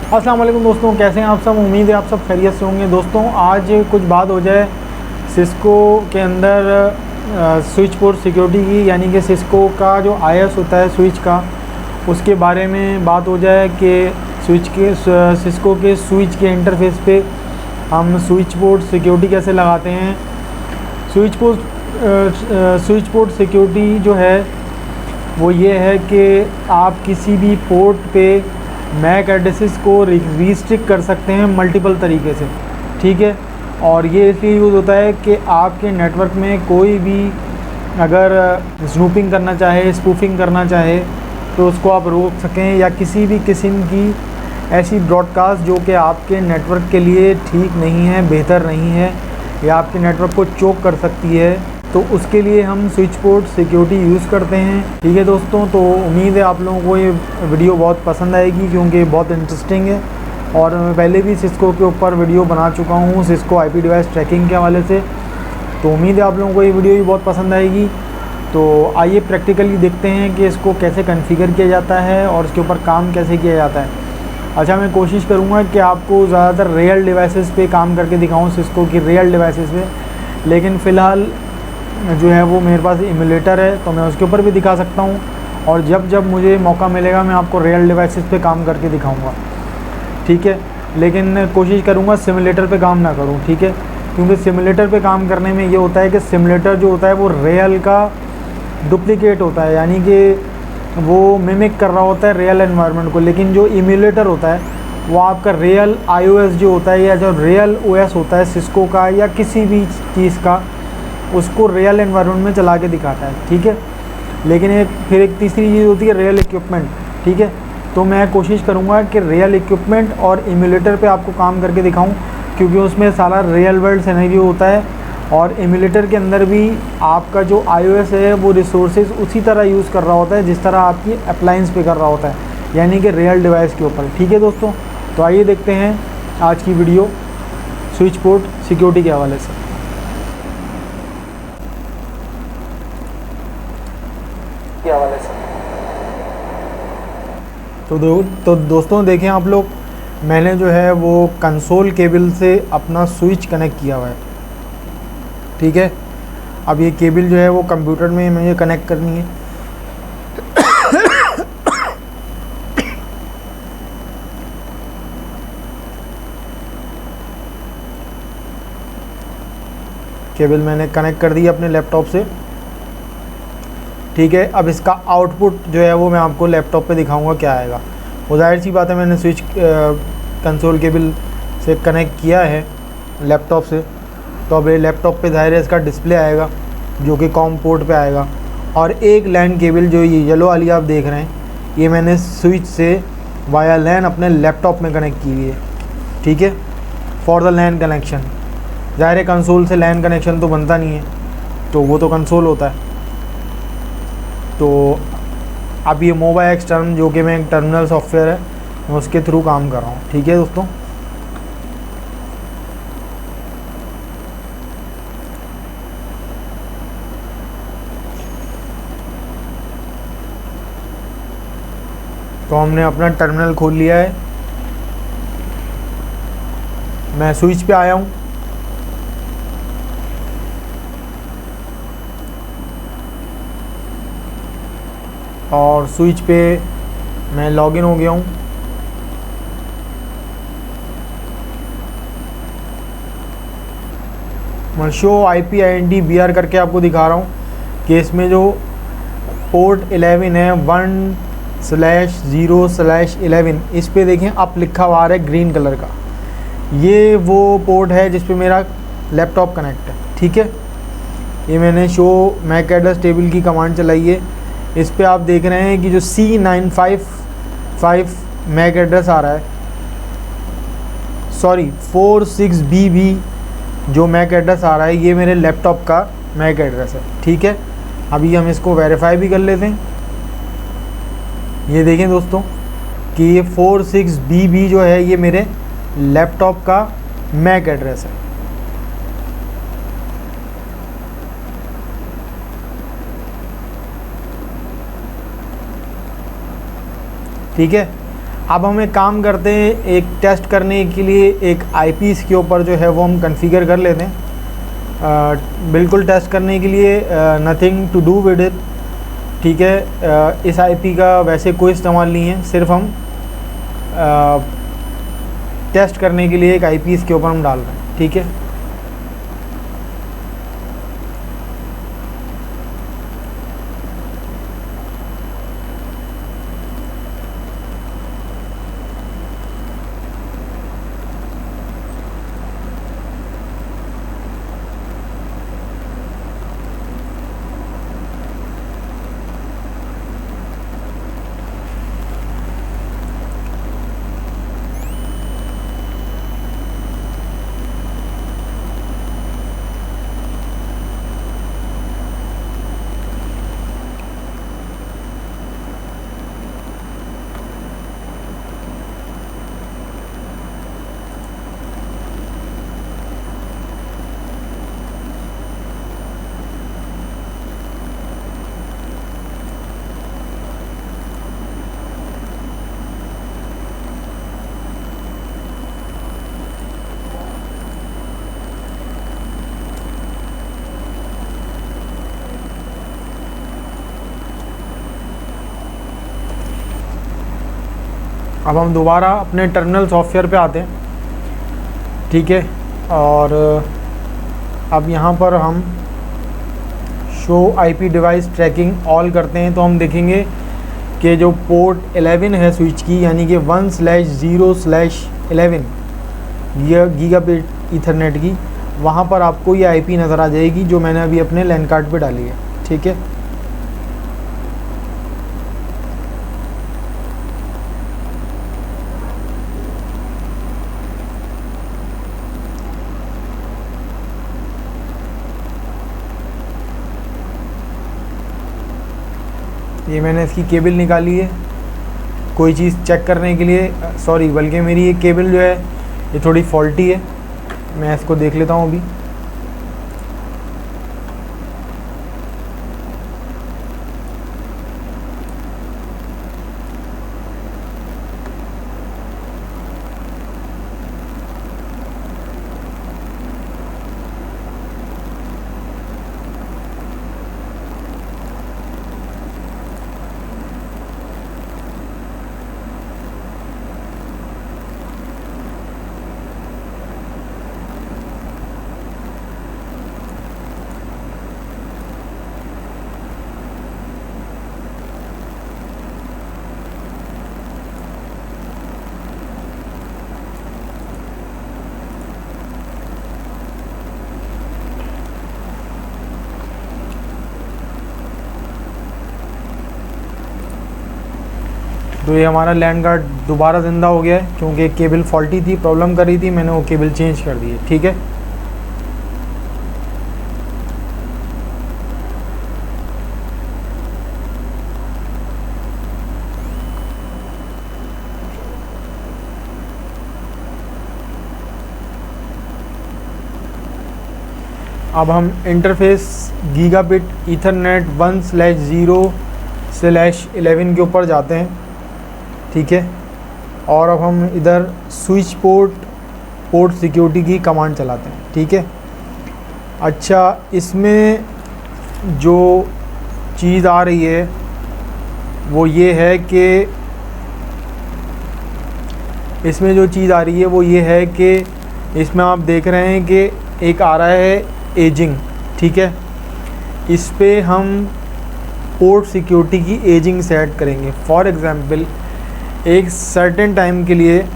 अस्सलाम वालेकुम दोस्तों, कैसे हैं आप सब। उम्मीद है आप सब खैरियत से होंगे। दोस्तों आज कुछ बात हो जाए सिस्को के अंदर स्विच पोर्ट सिक्योरिटी की, यानी कि सिस्को का जो IS होता है स्विच का, उसके बारे में बात हो जाए कि सिस्को के स्विच के इंटरफेस पे हम स्विच पोर्ट सिक्योरिटी कैसे लगाते हैं। स्विच पोर्ट सिक्योरिटी जो है वो ये है कि आप किसी भी पोर्ट पे मैक एड्रेसेस को रिस्ट्रिक्ट कर सकते हैं मल्टीपल तरीके से, ठीक है। और ये इसलिए यूज़ होता है कि आपके नेटवर्क में कोई भी अगर स्नूपिंग करना चाहे, स्पूफिंग करना चाहे, तो उसको आप रोक सकें, या किसी भी किस्म की ऐसी ब्रॉडकास्ट जो कि आपके नेटवर्क के लिए ठीक नहीं है, बेहतर नहीं है, या आपके नेटवर्क को चोक कर सकती है, तो उसके लिए हम स्विच पोर्ट सिक्योरिटी यूज़ करते हैं, ठीक है दोस्तों। तो उम्मीद है आप लोगों को ये वीडियो बहुत पसंद आएगी, क्योंकि बहुत इंटरेस्टिंग है। और मैं पहले भी सिस्को के ऊपर वीडियो बना चुका हूँ, सिस्को IP डिवाइस ट्रैकिंग के हवाले से। तो उम्मीद है आप लोगों को ये वीडियो भी बहुत पसंद आएगी। तो आइए प्रैक्टिकली देखते हैं कि इसको कैसे कॉन्फ़िगर किया जाता है और इसके ऊपर काम कैसे किया जाता है। अच्छा, मैं कोशिश करूँगा कि आपको ज़्यादातर रियल डिवाइसेस पे काम करके दिखाऊँ, सिस्को की रियल डिवाइसेस पे, लेकिन फ़िलहाल जो है वो मेरे पास इम्यूलेटर है, तो मैं उसके ऊपर भी दिखा सकता हूँ। और जब जब मुझे मौका मिलेगा मैं आपको रियल डिवाइसेस पे काम करके दिखाऊंगा, ठीक है। लेकिन कोशिश करूँगा सिमुलेटर पे काम ना करूँ, ठीक है, क्योंकि सिमुलेटर पे काम करने में ये होता है कि सिमुलेटर जो होता है वो रियल का डुप्लीकेट होता है, यानी कि वो मिमिक कर रहा होता है रियल एनवायरनमेंट को। लेकिन जो इम्यूलेटर होता है वो आपका रियल iOS जो होता है, या जो रियल OS होता है सिस्को का या किसी भी चीज़ का, उसको रियल एनवायरनमेंट में चला के दिखाता है, ठीक है। लेकिन एक तीसरी चीज़ होती है रियल इक्विपमेंट, ठीक है। तो मैं कोशिश करूँगा कि रियल इक्विपमेंट और इम्यूलेटर पे आपको काम करके दिखाऊं, क्योंकि उसमें सारा रियल वर्ल्ड सिनेरियो होता है। और इम्यूलेटर के अंदर भी आपका जो iOS है वो रिसोर्सेज उसी तरह यूज़ कर रहा होता है जिस तरह आपकी अप्लायंस पे कर रहा होता है, यानी कि रियल डिवाइस के ऊपर, ठीक है दोस्तों। तो आइए देखते हैं आज की वीडियो स्विच पोर्ट सिक्योरिटी के हवाले से। तो दोस्तों देखें आप लोग, मैंने जो है वो कंसोल केबल से अपना स्विच कनेक्ट किया हुआ है, ठीक है। अब ये केबल जो है वो कंप्यूटर में मुझे कनेक्ट करनी है। केबल मैंने कनेक्ट कर दी अपने लैपटॉप से, ठीक है। अब इसका आउटपुट जो है वो मैं आपको लैपटॉप पे दिखाऊंगा क्या आएगा। वो जाहिर सी बात है, मैंने स्विच कंसोल केबल से कनेक्ट किया है लैपटॉप से, तो अब ये लैपटॉप पे ज़ाहिर है इसका डिस्प्ले आएगा जो कि कॉम पोर्ट पे आएगा। और एक लैन केबल जो ये येलो वाली आप देख रहे हैं, ये मैंने स्विच से वाया लैन अपने लैपटॉप में कनेक्ट की हुई है, ठीक है, फॉर द लैन कनेक्शन। ज़ाहिर है कंसोल से लैन कनेक्शन तो बनता नहीं है, तो वो तो कंसोल होता है। तो अब ये MobaX टर्म जो कि मैं एक टर्मिनल सॉफ्टवेयर है, मैं उसके थ्रू काम कर रहा हूँ, ठीक है दोस्तों। तो हमने अपना टर्मिनल खोल लिया है, मैं स्विच पे आया हूँ। और स्विच पे मैं लॉगिन हो गया हूँ। मैं शो IP IND BR करके आपको दिखा रहा हूँ कि इसमें जो पोर्ट 11 है 1/0/11, इस पे देखें अप लिखा हुआ है ग्रीन कलर का, ये वो पोर्ट है जिस पे मेरा लैपटॉप कनेक्ट है, ठीक है। ये मैंने शो मैक एड्रेस टेबल की कमांड चलाई है। इस पे आप देख रहे हैं कि जो C955 मैक एड्रेस आ रहा है, सॉरी 46BB जो मैक एड्रेस आ रहा है ये मेरे लैपटॉप का मैक एड्रेस है, ठीक है। अभी हम इसको वेरीफाई भी कर लेते हैं। ये देखें दोस्तों कि ये 46BB जो है ये मेरे लैपटॉप का मैक एड्रेस है। ठीक है, अब हम एक काम करते हैं, एक टेस्ट करने के लिए एक आईपी इसके ऊपर जो है वो हम कॉन्फ़िगर कर लेते हैं। बिल्कुल टेस्ट करने के लिए nothing to do with it, ठीक है। इस आईपी का वैसे कोई इस्तेमाल नहीं है, सिर्फ हम टेस्ट करने के लिए एक आईपी इसके ऊपर हम डाल रहे हैं, ठीक है। अब हम दोबारा अपने टर्मिनल सॉफ्टवेयर पे आते हैं, ठीक है। और अब यहाँ पर हम show IP device tracking all करते हैं, तो हम देखेंगे कि जो पोर्ट 11 है स्विच की, यानी कि 1/0/11 गीगाबिट ईथरनेट की, वहाँ पर आपको ये आईपी नज़र आ जाएगी जो मैंने अभी अपने लैन कार्ड पे डाली है, ठीक है। ये मैंने इसकी केबल निकाली है कोई चीज़ चेक करने के लिए, सॉरी बल्कि मेरी ये केबल जो है ये थोड़ी फॉल्टी है, मैं इसको देख लेता हूँ अभी। तो ये हमारा लैंड गार्ड दोबारा ज़िंदा हो गया है, क्योंकि केबल फॉल्टी थी, प्रॉब्लम कर रही थी, मैंने वो केबल चेंज कर दी है, ठीक है। अब हम इंटरफेस गीगाबिट ईथरनेट 1/0/11 के ऊपर जाते हैं, ठीक है। और अब हम इधर स्विच पोर्ट सिक्योरिटी की कमांड चलाते हैं, ठीक है। अच्छा, इसमें जो चीज़ आ रही है वो ये है कि इसमें आप देख रहे हैं कि एक आ रहा है एजिंग, ठीक है। इस पे हम पोर्ट सिक्योरिटी की एजिंग सेट करेंगे। फॉर एग्ज़ाम्पल एक सर्टेन टाइम के लिए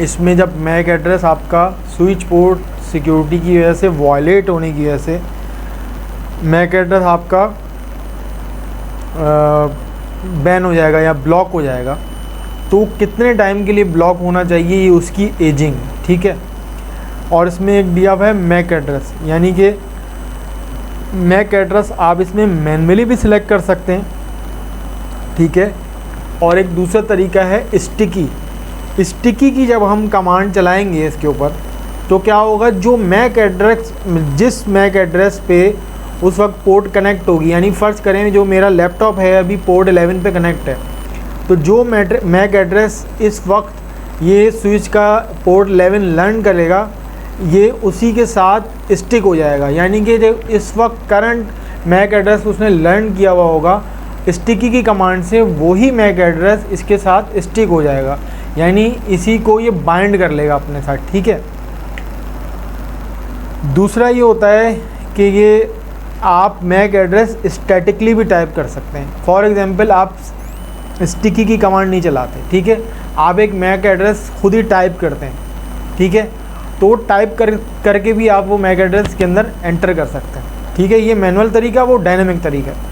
इसमें जब मैक एड्रेस आपका स्विच पोर्ट सिक्योरिटी की वजह से वायलेट होने की वजह से मैक एड्रेस आपका बैन हो जाएगा या ब्लॉक हो जाएगा, तो कितने टाइम के लिए ब्लॉक होना चाहिए ये उसकी एजिंग, ठीक है। और इसमें एक दिया हुआ है मैक एड्रेस, यानी कि मैक एड्रेस आप इसमें मैन्युअली भी सिलेक्ट कर सकते हैं, ठीक है। और एक दूसरा तरीका है स्टिकी की जब हम कमांड चलाएंगे इसके ऊपर तो क्या होगा, जो मैक एड्रेस, जिस मैक एड्रेस पे उस वक्त पोर्ट कनेक्ट होगी, यानी फ़र्ज़ करें जो मेरा लैपटॉप है अभी पोर्ट 11 पे कनेक्ट है, तो जो मैक एड्रेस इस वक्त ये स्विच का पोर्ट 11 लर्न करेगा, ये उसी के साथ स्टिक हो जाएगा। यानी कि जो इस वक्त करंट मैक एड्रेस उसने लर्न किया हुआ होगा, स्टिकी की कमांड से वही मैक एड्रेस इसके साथ स्टिक हो जाएगा, यानी इसी को ये बाइंड कर लेगा अपने साथ, ठीक है। दूसरा ये होता है कि ये आप मैक एड्रेस स्टैटिकली भी टाइप कर सकते हैं। फॉर एग्जांपल आप स्टिकी की कमांड नहीं चलाते, ठीक है, आप एक मैक एड्रेस खुद ही टाइप करते हैं, ठीक है, तो टाइप करके भी आप वो मैक एड्रेस के अंदर एंटर कर सकते हैं, ठीक है। ये मैनुअल तरीका, वो डायनेमिक तरीका है।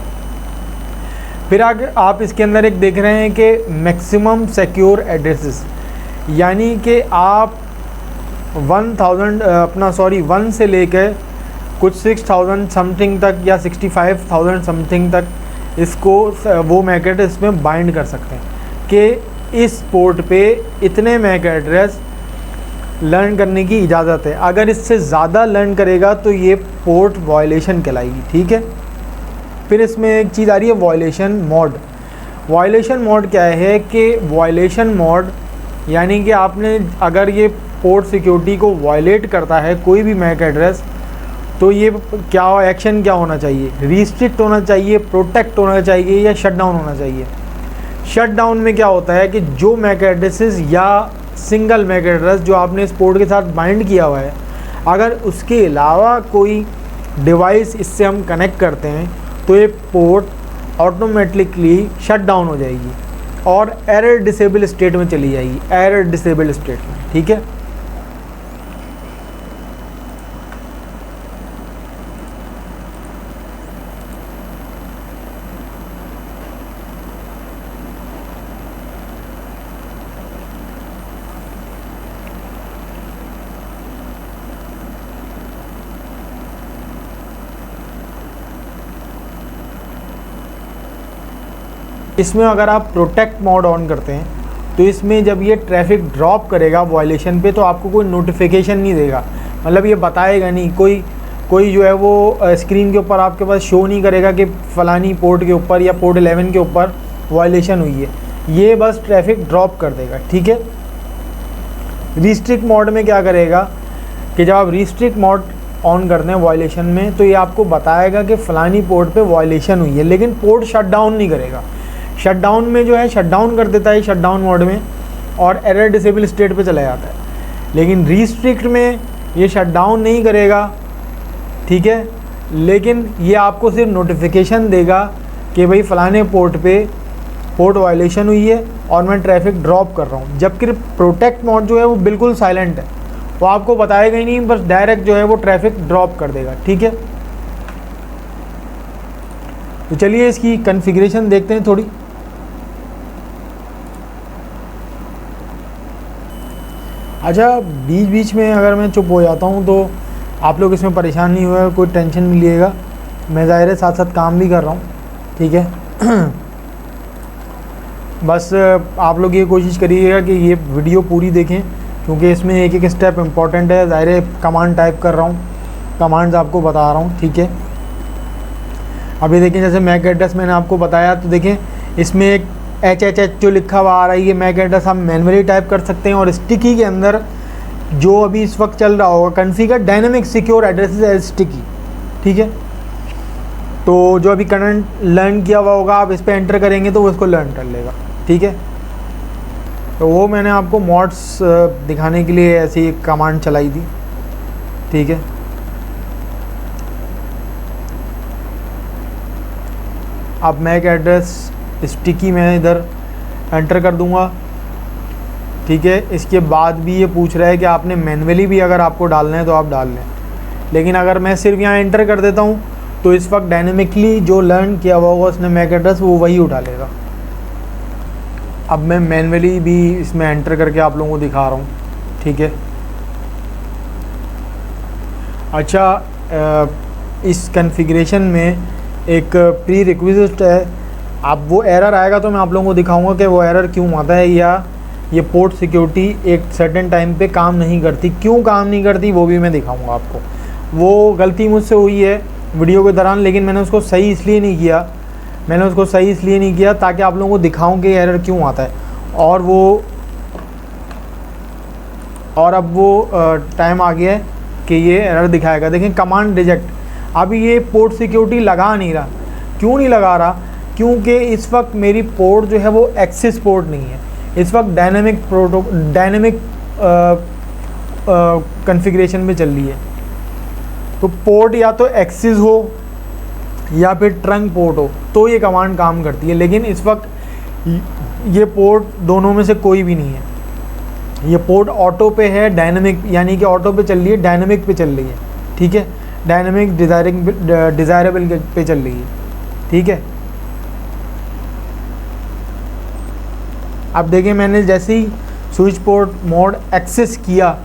फिर आगे आप इसके अंदर एक देख रहे हैं कि मैक्सिमम सिक्योर एड्रेसेस, यानी कि आप 1 से लेकर कुछ 6000 समथिंग तक या 65,000 समथिंग तक इसको वो मैक एड्रेस में बाइंड कर सकते हैं कि इस पोर्ट पे इतने मैक एड्रेस लर्न करने की इजाज़त है। अगर इससे ज़्यादा लर्न करेगा तो ये पोर्ट वायलेशन कहलाएगी, ठीक है। फिर इसमें एक चीज़ आ रही है वायलेशन मोड। वायलेशन मोड क्या है कि वायलेशन मोड यानी कि आपने अगर ये पोर्ट सिक्योरिटी को वायलेट करता है कोई भी मैक एड्रेस, तो ये क्या एक्शन क्या होना चाहिए, रिस्ट्रिक्ट होना चाहिए, प्रोटेक्ट होना चाहिए या शट डाउन होना चाहिए। शट डाउन में क्या होता है कि जो मैक एड्रेसेस या सिंगल मैक एड्रेस जो आपने इस पोर्ट के साथ बाइंड किया हुआ है, अगर उसके अलावा कोई डिवाइस इससे हम कनेक्ट करते हैं तो ये पोर्ट ऑटोमेटिकली शट डाउन हो जाएगी और एरर डिसेबल स्टेट में चली जाएगी, एरर डिसेबल स्टेट में, ठीक है। इसमें अगर आप प्रोटेक्ट मोड ऑन करते हैं तो इसमें जब ये ट्रैफिक ड्रॉप करेगा वायलेशन पे तो आपको कोई नोटिफिकेशन नहीं देगा, मतलब ये बताएगा नहीं, कोई जो है वो स्क्रीन के ऊपर आपके पास शो नहीं करेगा कि फ़लानी पोर्ट के ऊपर या पोर्ट 11 के ऊपर वायलेशन हुई है, ये बस ट्रैफिक ड्रॉप कर देगा, ठीक है। रिस्ट्रिक्ट मोड में क्या करेगा कि जब आप रिस्ट्रिक्ट मोड ऑन करते हैं वायलेशन में तो ये आपको बताएगा कि फ़लानी पोर्ट पे वायलेशन हुई है, लेकिन पोर्ट शट डाउन नहीं करेगा। शट डाउन में जो है शट डाउन कर देता है शट डाउन मोड में और एरर डिसेबल स्टेट पे चला जाता है, लेकिन रिस्ट्रिक्ट में ये शट डाउन नहीं करेगा, ठीक है, लेकिन ये आपको सिर्फ नोटिफिकेशन देगा कि भाई फ़लाने पोर्ट पे पोर्ट वायलेशन हुई है और मैं ट्रैफिक ड्रॉप कर रहा हूँ। जबकि प्रोटेक्ट मोड जो है वो बिल्कुल साइलेंट है, वो आपको बताएगा ही नहीं, बस डायरेक्ट जो है वो ट्रैफिक ड्रॉप कर देगा, ठीक है। तो चलिए इसकी कॉन्फ़िगरेशन देखते हैं थोड़ी। अच्छा, बीच में अगर मैं चुप हो जाता हूँ तो आप लोग इसमें परेशान नहीं हुए, कोई टेंशन नहीं लीजिएगा, मैं ज़ाहिर है साथ साथ काम भी कर रहा हूँ, ठीक है। बस आप लोग ये कोशिश करिएगा कि ये वीडियो पूरी देखें क्योंकि इसमें एक एक स्टेप इम्पॉर्टेंट है। ज़ाहिर है कमांड टाइप कर रहा हूँ, कमांड्स आपको बता रहा हूँ, ठीक है। अभी देखें जैसे मैक एड्रेस मैंने आपको बताया, तो देखें इसमें एक HHH जो लिखा हुआ आ रहा है, ये मैक एड्रेस हम मैन्युअली टाइप कर सकते हैं। और स्टिकी के अंदर जो अभी इस वक्त चल रहा होगा configure dynamic secure addresses as sticky, ठीक है। तो जो अभी करंट लर्न किया हुआ होगा आप इस पर एंटर करेंगे तो वो इसको लर्न कर लेगा, ठीक है। तो वो मैंने आपको मॉड्स दिखाने के लिए ऐसी एक कमांड चलाई थी, ठीक है। अब मैक एड्रेस स्टिकी मैं इधर एंटर कर दूंगा, ठीक है। इसके बाद भी ये पूछ रहा है कि आपने मैन्युअली भी अगर आपको डालना है तो आप डाल लें, लेकिन अगर मैं सिर्फ यहाँ एंटर कर देता हूँ तो इस वक्त डायनेमिकली जो लर्न किया हुआ होगा उसने मैक एड्रेस वो वही उठा लेगा। अब मैं मैन्युअली भी इसमें एंटर करके आप लोगों को दिखा रहा हूँ, ठीक है। अच्छा, इस कॉन्फ़िगरेशन में एक प्री रिक्विजिट है। अब वो एरर आएगा तो मैं आप लोगों को दिखाऊंगा कि वो एरर क्यों आता है, या ये पोर्ट सिक्योरिटी एक सर्टेन टाइम पे काम नहीं करती, क्यों काम नहीं करती वो भी मैं दिखाऊंगा आपको। वो गलती मुझसे हुई है वीडियो के दौरान, लेकिन मैंने उसको सही इसलिए नहीं किया ताकि आप लोगों को दिखाऊं कि एरर क्यों आता है। और अब वो टाइम आ गया है कि ये एरर दिखाएगा। देखें, कमांड रिजेक्ट। अभी ये पोर्ट सिक्योरिटी लगा नहीं रहा। क्यों नहीं लगा रहा? क्योंकि इस वक्त मेरी पोर्ट जो है वो एक्सेस पोर्ट नहीं है, इस वक्त डायनेमिक कॉन्फ़िगरेशन में चल रही है। तो पोर्ट या तो एक्सेस हो या फिर ट्रंक पोर्ट हो तो ये कमांड काम करती है, लेकिन इस वक्त ये पोर्ट दोनों में से कोई भी नहीं है। ये पोर्ट ऑटो पे है, डायनेमिक यानी कि ऑटो पे चल रही है, डायनेमिक पे चल रही है, ठीक है, डायनेमिक डिज़ायरेबल पे चल रही है, ठीक है। अब देखिए, मैंने जैसे ही स्विच पोर्ट मोड एक्सेस किया,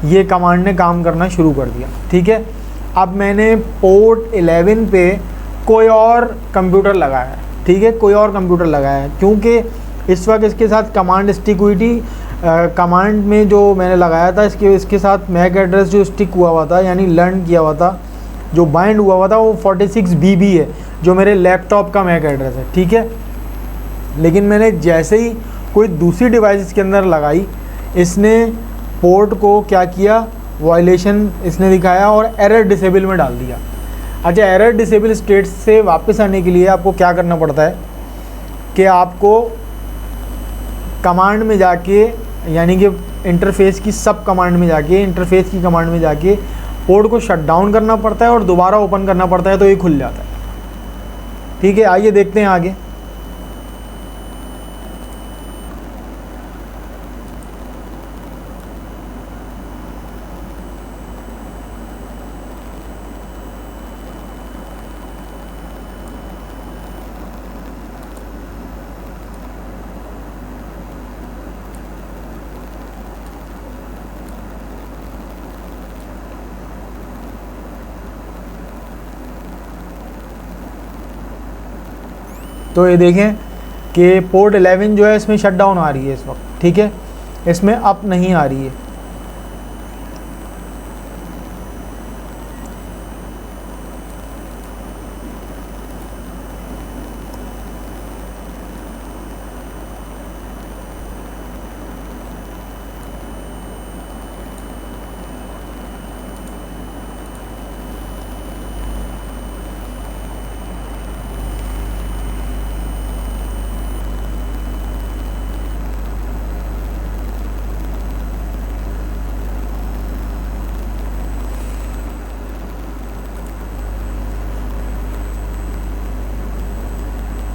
ये कमांड ने काम करना शुरू कर दिया, ठीक है। अब मैंने पोर्ट 11 पे कोई और कंप्यूटर लगाया है, ठीक है, कोई और कंप्यूटर लगाया है, क्योंकि इस वक्त इसके साथ कमांड स्टिक हुई थी। कमांड में जो मैंने लगाया था इसके साथ मैक एड्रेस जो स्टिक हुआ था, यानी लर्न किया हुआ था, जो बाइंड हुआ था, वो 46 BB है, जो मेरे लैपटॉप का मैक एड्रेस है, ठीक है। लेकिन मैंने जैसे ही कोई दूसरी डिवाइस इसके अंदर लगाई, इसने पोर्ट को क्या किया, वायलेशन इसने दिखाया और एरर डिसेबल में डाल दिया। अच्छा, एरर डिसेबल स्टेट से वापस आने के लिए आपको क्या करना पड़ता है कि आपको कमांड में जाके, यानी कि इंटरफेस की सब कमांड में जाके, इंटरफेस की कमांड में जाके पोर्ट को शट डाउन करना पड़ता है और दोबारा ओपन करना पड़ता है, तो ये खुल जाता है, ठीक है। आइए देखते हैं आगे। तो ये देखें कि पोर्ट 11 जो है इसमें शट डाउन आ रही है इस वक्त, ठीक है, इसमें अप नहीं आ रही है।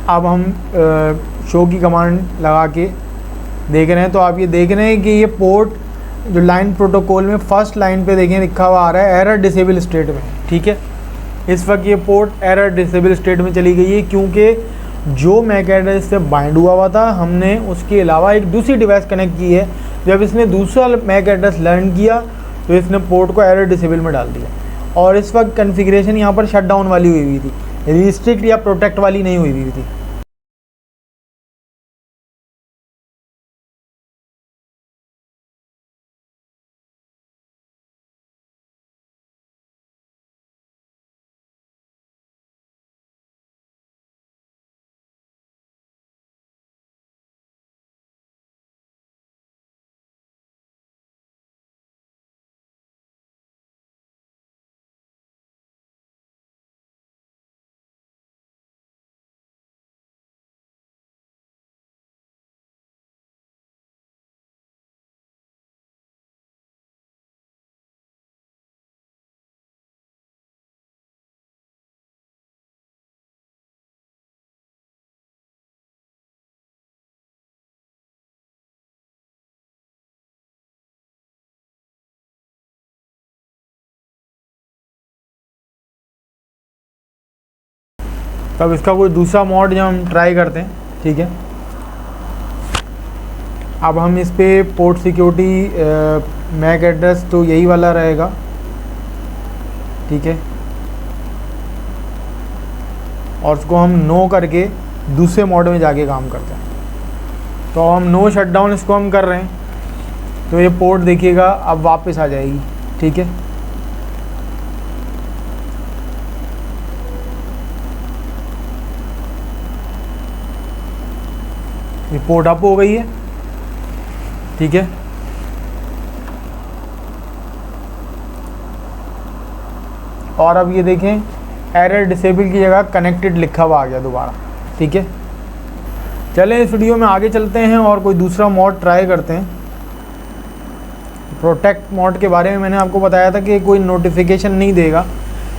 अब हम शो की कमांड लगा के देख रहे हैं, तो आप ये देख रहे हैं कि ये पोर्ट जो लाइन प्रोटोकॉल में फर्स्ट लाइन पे देखें लिखा हुआ आ रहा है एरर डिसेबल स्टेट में, ठीक है। इस वक्त ये पोर्ट एरर डिसेबल स्टेट में चली गई है, क्योंकि जो मैक एड्रेस से बाइंड हुआ था, हमने उसके अलावा एक दूसरी डिवाइस कनेक्ट की है। जब इसने दूसरा मैक एड्रेस लर्न किया तो इसने पोर्ट को एरर डिसेबल में डाल दिया, और इस वक्त कन्फिग्रेशन यहाँ पर शट डाउन वाली हुई थी, रिस्ट्रिक्ट या प्रोटेक्ट वाली नहीं हुई थी। तो अब इसका कोई दूसरा मॉड जो हम ट्राई करते हैं, ठीक है। अब हम इस पे पोर्ट सिक्योरिटी मैक एड्रेस तो यही वाला रहेगा, ठीक है, और उसको हम नो करके दूसरे मोड में जाके काम करते हैं। तो हम नो शटडाउन इसको हम कर रहे हैं, तो ये पोर्ट देखिएगा अब वापस आ जाएगी। ठीक है, ये पोर्ट अप हो गई है। ठीक है, और अब ये देखें एरर डिसेबल की जगह कनेक्टेड लिखा हुआ आ गया दोबारा। ठीक है, चलें इस वीडियो में आगे चलते हैं और कोई दूसरा मॉड ट्राई करते हैं। प्रोटेक्ट मॉड के बारे में मैंने आपको बताया था कि कोई नोटिफिकेशन नहीं देगा,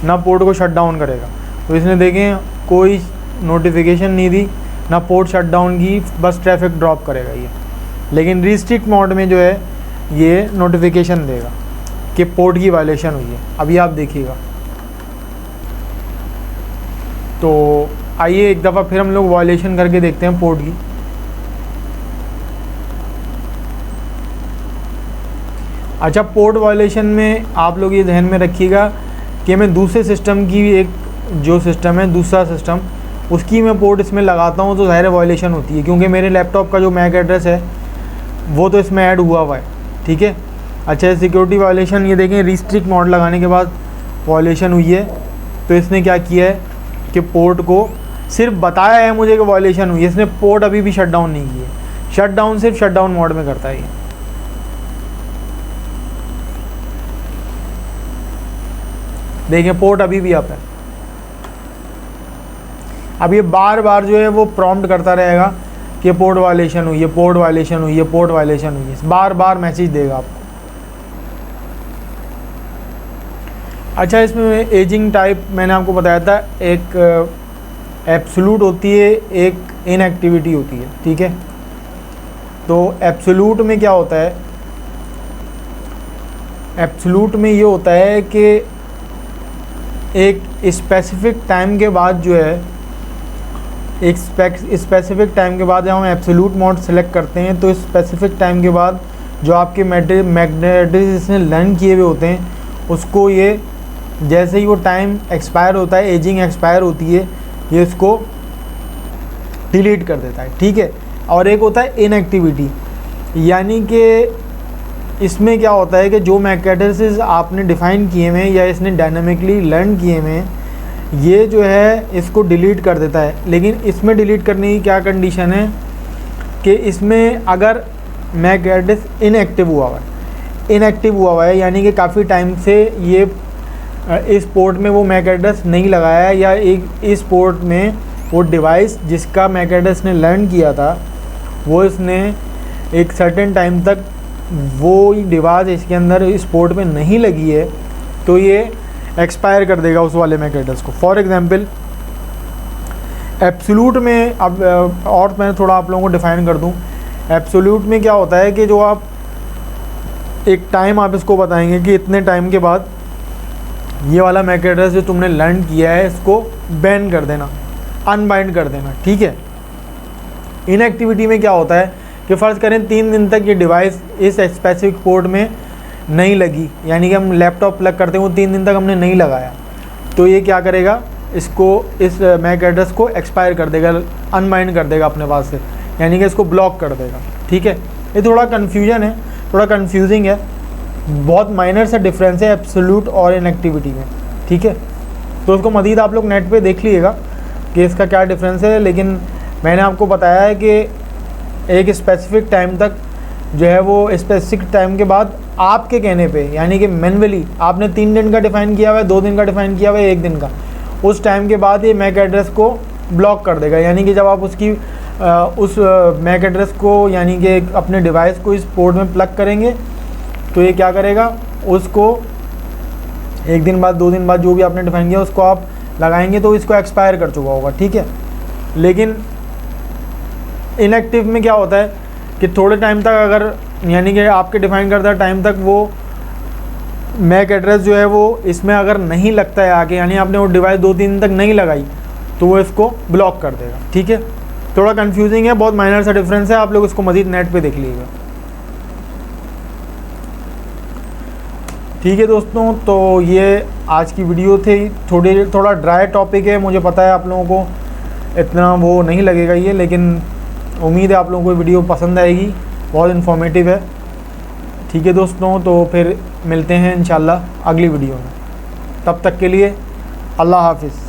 ना पोर्ट को शट डाउन करेगा। तो इसने देखें कोई नोटिफिकेशन नहीं दी, ना पोर्ट शट डाउन की, बस ट्रैफिक ड्रॉप करेगा ये। लेकिन रिस्ट्रिक्ट मोड में जो है ये नोटिफिकेशन देगा कि पोर्ट की वायलेशन हुई है। अभी आप देखिएगा। तो आइए एक दफ़ा फिर हम लोग वायलेशन करके देखते हैं पोर्ट की। अच्छा, पोर्ट वायलेशन में आप लोग ये ध्यान में रखिएगा कि मैं दूसरे सिस्टम की एक जो सिस्टम है, दूसरा सिस्टम, उसकी मैं पोर्ट इसमें लगाता हूँ तो ज़ाहिर वायलेशन होती है, क्योंकि मेरे लैपटॉप का जो मैक एड्रेस है वो तो इसमें ऐड हुआ है। ठीक है, अच्छा, सिक्योरिटी वायलेशन ये देखें रिस्ट्रिक्ट मोड लगाने के बाद वायलेशन हुई है। तो इसने क्या किया है कि पोर्ट को सिर्फ बताया है मुझे कि वायलेशन हुई है, इसने पोर्ट अभी भी शट डाउन नहीं की है। शट डाउन सिर्फ शट डाउन मोड में करता है ये। देखें पोर्ट अभी भी अप है। अब ये बार बार जो है वो प्रॉम्प्ट करता रहेगा कि पोर्ट वायलेशन हुई है, पोर्ट वायलेशन हुई है, पोर्ट वायलेशन हुई है, बार बार मैसेज देगा आपको। अच्छा, इसमें एजिंग टाइप मैंने आपको बताया था, एक एब्सोल्यूट होती है, एक इनएक्टिविटी होती है। ठीक है, तो एब्सोल्यूट में क्या होता है, एब्सोल्यूट में ये होता है कि एक स्पेसिफिक टाइम के बाद जो है, एक स्पेसिफिक टाइम के बाद जब हम एब्सोल्यूट मोड सेलेक्ट करते हैं तो स्पेसिफिक टाइम के बाद जो आपके मैग्नेटिक्स इसने लर्न किए हुए होते हैं उसको ये जैसे ही वो टाइम एक्सपायर होता है, एजिंग एक्सपायर होती है, ये इसको डिलीट कर देता है। ठीक है, और एक होता है इनएक्टिविटी, यानी कि इसमें क्या होता है कि जो मैकेनिज्म आपने डिफ़ाइन किए हुए या इसने डायनामिकली लर्न किए हुए ये जो है इसको डिलीट कर देता है। लेकिन इसमें डिलीट करने की क्या कंडीशन है कि इसमें अगर मैक एड्रेस इनएक्टिव हुआ है, यानी कि काफ़ी टाइम से ये इस पोर्ट में वो मैक एड्रेस नहीं लगाया, या एक इस पोर्ट में वो डिवाइस जिसका मैक एड्रेस ने लर्न किया था वो इसने एक सर्टेन टाइम तक वो डिवाइस इसके अंदर इस पोर्ट में नहीं लगी है, तो ये एक्सपायर कर देगा उस वाले मैक एड्रेस को। फॉर एग्जांपल एब्सोल्यूट में, अब और मैं थोड़ा आप लोगों को डिफ़ाइन कर दूं, एब्सोल्यूट में क्या होता है कि जो आप एक टाइम आप इसको बताएंगे कि इतने टाइम के बाद ये वाला मैक एड्रेस जो तुमने लर्न किया है इसको बैन कर देना, अनबाइंड कर देना। ठीक है, इनएक्टिविटी में क्या होता है कि फ़र्ज़ करें 3 दिन तक ये डिवाइस इस स्पेसिफिक पोर्ट में नहीं लगी, यानी कि हम लैपटॉप प्लग करते हैं वो 3 दिन तक हमने नहीं लगाया, तो ये क्या करेगा, इसको इस मैक एड्रेस को एक्सपायर कर देगा, अनबाइंड कर देगा अपने पास से, यानी कि इसको ब्लॉक कर देगा। ठीक है, ये थोड़ा कन्फ्यूजन है, थोड़ा कन्फ्यूजिंग है, बहुत माइनर सा डिफरेंस है एब्सोल्यूट और इनएक्टिविटी में। ठीक है, तो उसको मज़ीद आप लोग नेट पे देख लीजिएगा कि इसका क्या डिफरेंस है। लेकिन मैंने आपको बताया है कि एक स्पेसिफिक टाइम तक जो है वो स्पेसिफिक टाइम के बाद आपके कहने पे, यानी कि मैनुअली आपने 3 दिन का डिफ़ाइन किया हुआ है, 2 दिन का डिफ़ाइन किया हुआ है, 1 दिन का, उस टाइम के बाद ये मैक एड्रेस को ब्लॉक कर देगा। यानी कि जब आप उसकी उस मैक एड्रेस को, यानी कि अपने डिवाइस को इस पोर्ट में प्लग करेंगे तो ये क्या करेगा, उसको 1 दिन बाद, 2 दिन बाद जो भी आपने डिफ़ाइन किया उसको आप लगाएंगे तो इसको एक्सपायर कर चुका होगा। ठीक है, लेकिन इनएक्टिव में क्या होता है कि थोड़े टाइम तक अगर, यानी कि आपके डिफ़ाइन करता टाइम तक वो मैक एड्रेस जो है वो इसमें अगर नहीं लगता है आगे, यानी आपने वो डिवाइस 2-3 दिन तक नहीं लगाई तो वो इसको ब्लॉक कर देगा। ठीक है, थोड़ा कंफ्यूजिंग है, बहुत माइनर सा डिफरेंस है, आप लोग इसको मज़ीद नेट पे देख लीजिएगा। ठीक है दोस्तों, तो ये आज की वीडियो थी। थोड़ा ड्राई टॉपिक है, मुझे पता है आप लोगों को इतना वो नहीं लगेगा ये, लेकिन उम्मीद है आप लोगों को वीडियो पसंद आएगी, बहुत इन्फॉर्मेटिव है। ठीक है दोस्तों, तो फिर मिलते हैं इंशाल्लाह अगली वीडियो में। तब तक के लिए अल्लाह हाफिज़।